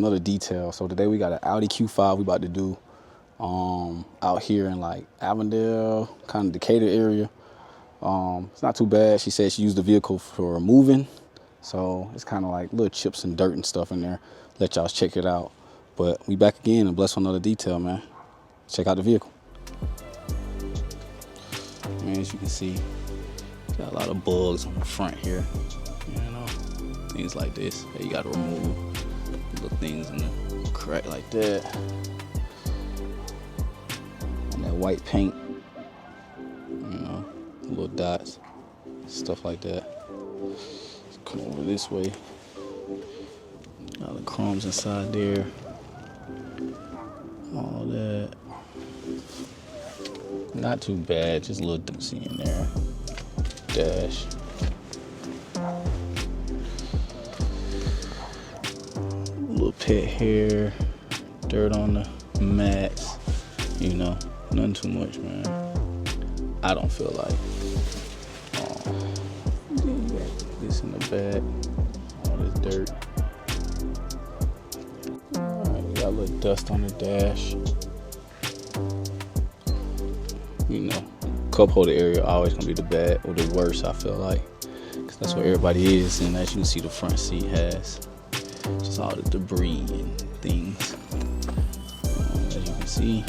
another detail. So today we got an Audi Q5 we about to do out here in like Avondale, kind of Decatur area. It's not too bad. She said she used the vehicle for moving, so it's kind of like little chips and dirt and stuff in there. Let y'all check it out. But we back again and blessed with another detail, man. Check out the vehicle. Man, as you can see, got a lot of bugs on the front here. You know, things like this that you gotta remove. Little things in the crack like that. And that white paint, you know, little dots, stuff like that. Let's come over this way. All the chromes inside there. All that. Not too bad, just a little dusty in there. Dash. A little pet hair, dirt on the mats, you know, nothing too much, man. I don't feel like. Then you got this in the back, all this dirt. Alright, you got a little dust on the dash. You know, cup holder area always gonna be the bad or the worst, I feel like, because that's where everybody is. And as you can see, the front seat has just all the debris and things. As you can see,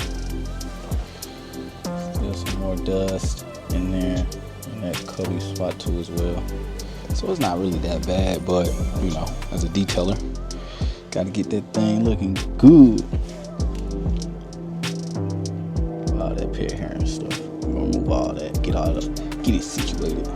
still some more dust in there, and that cubby spot too as well. So it's not really that bad, but you know, as a detailer, gotta get that thing looking good. All that pet hair and stuff. We're gonna remove all that, get it situated.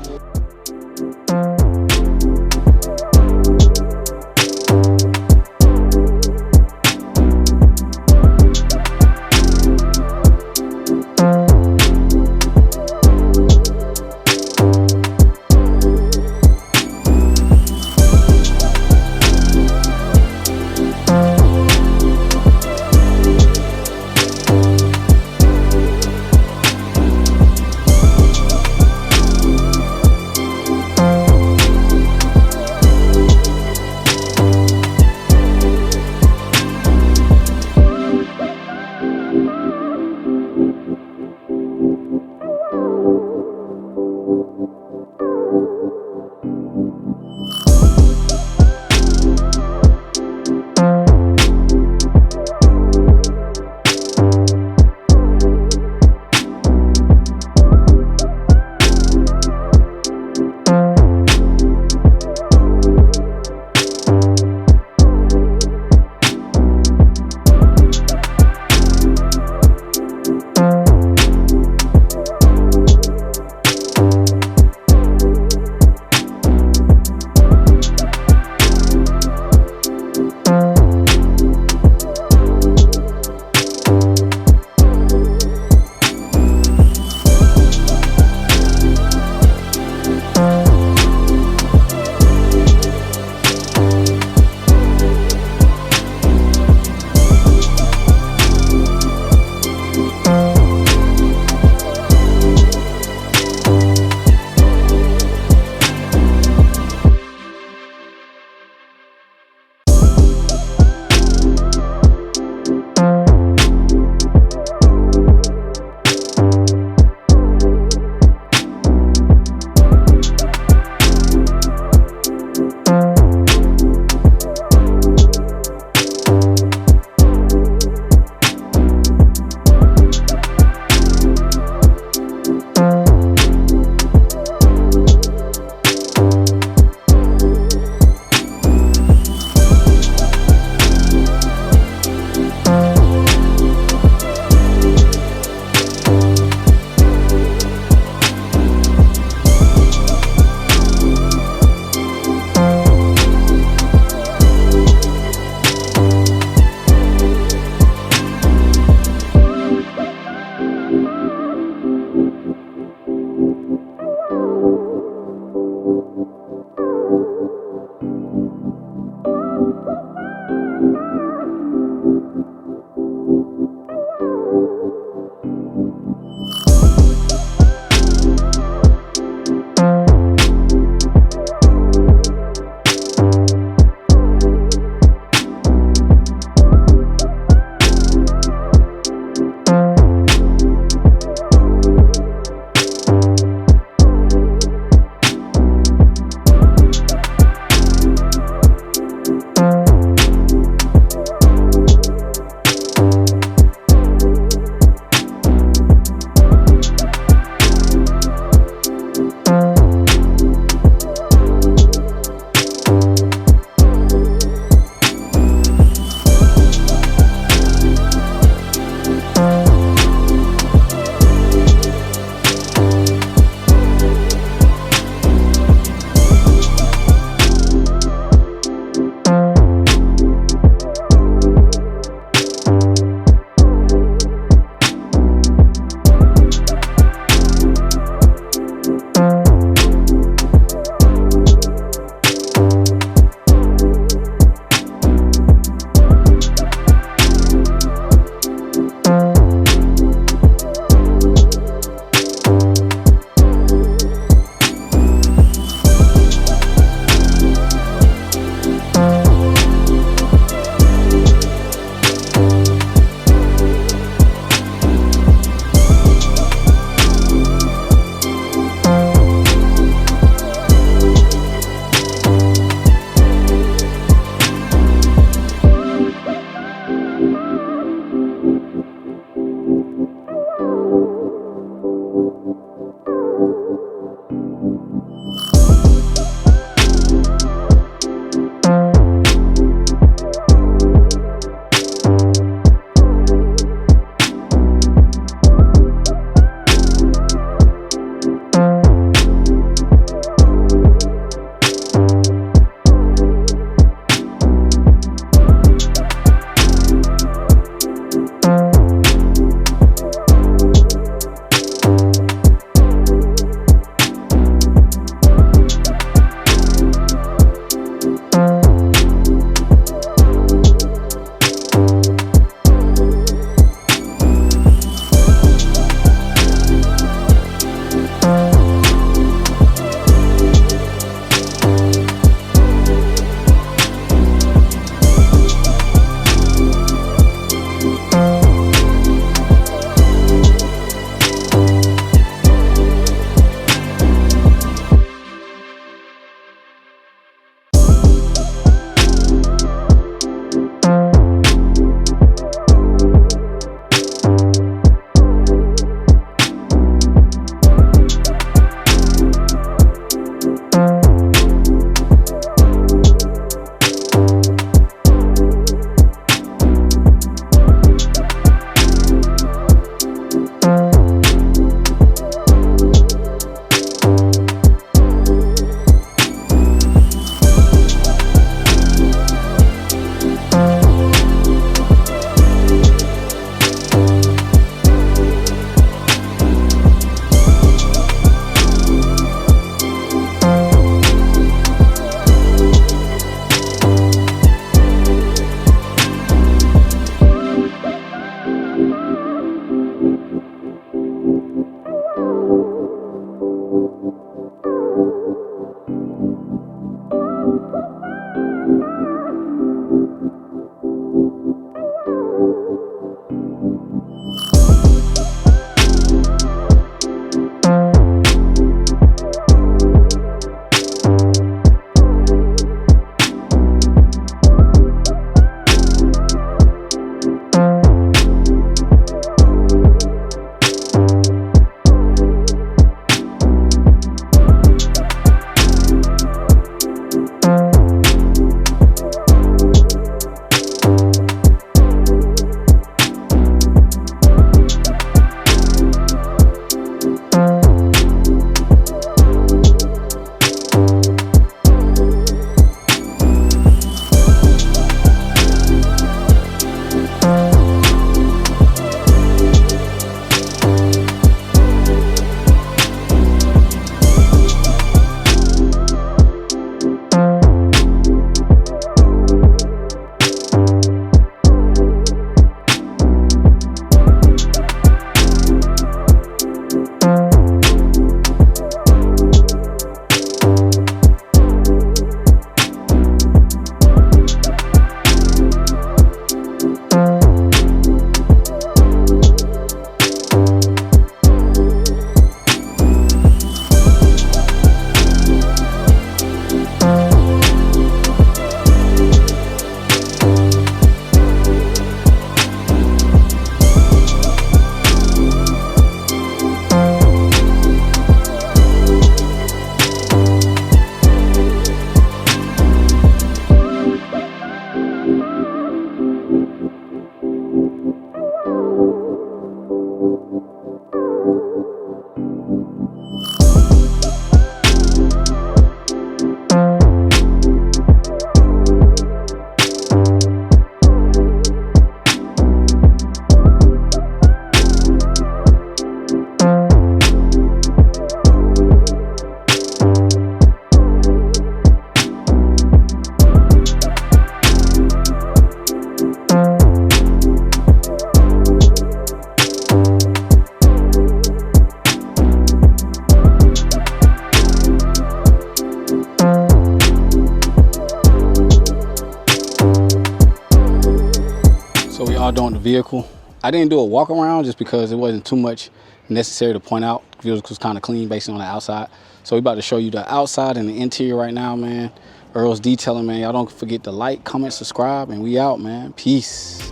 y'all doing the vehicle. I didn't do a walk around just because it wasn't too much necessary to point out. The vehicle was kind of clean based on the outside. So we about to show you the outside and the interior right now, man. Earl's detailing, man. Y'all don't forget to like, comment, subscribe, and we out, man. Peace.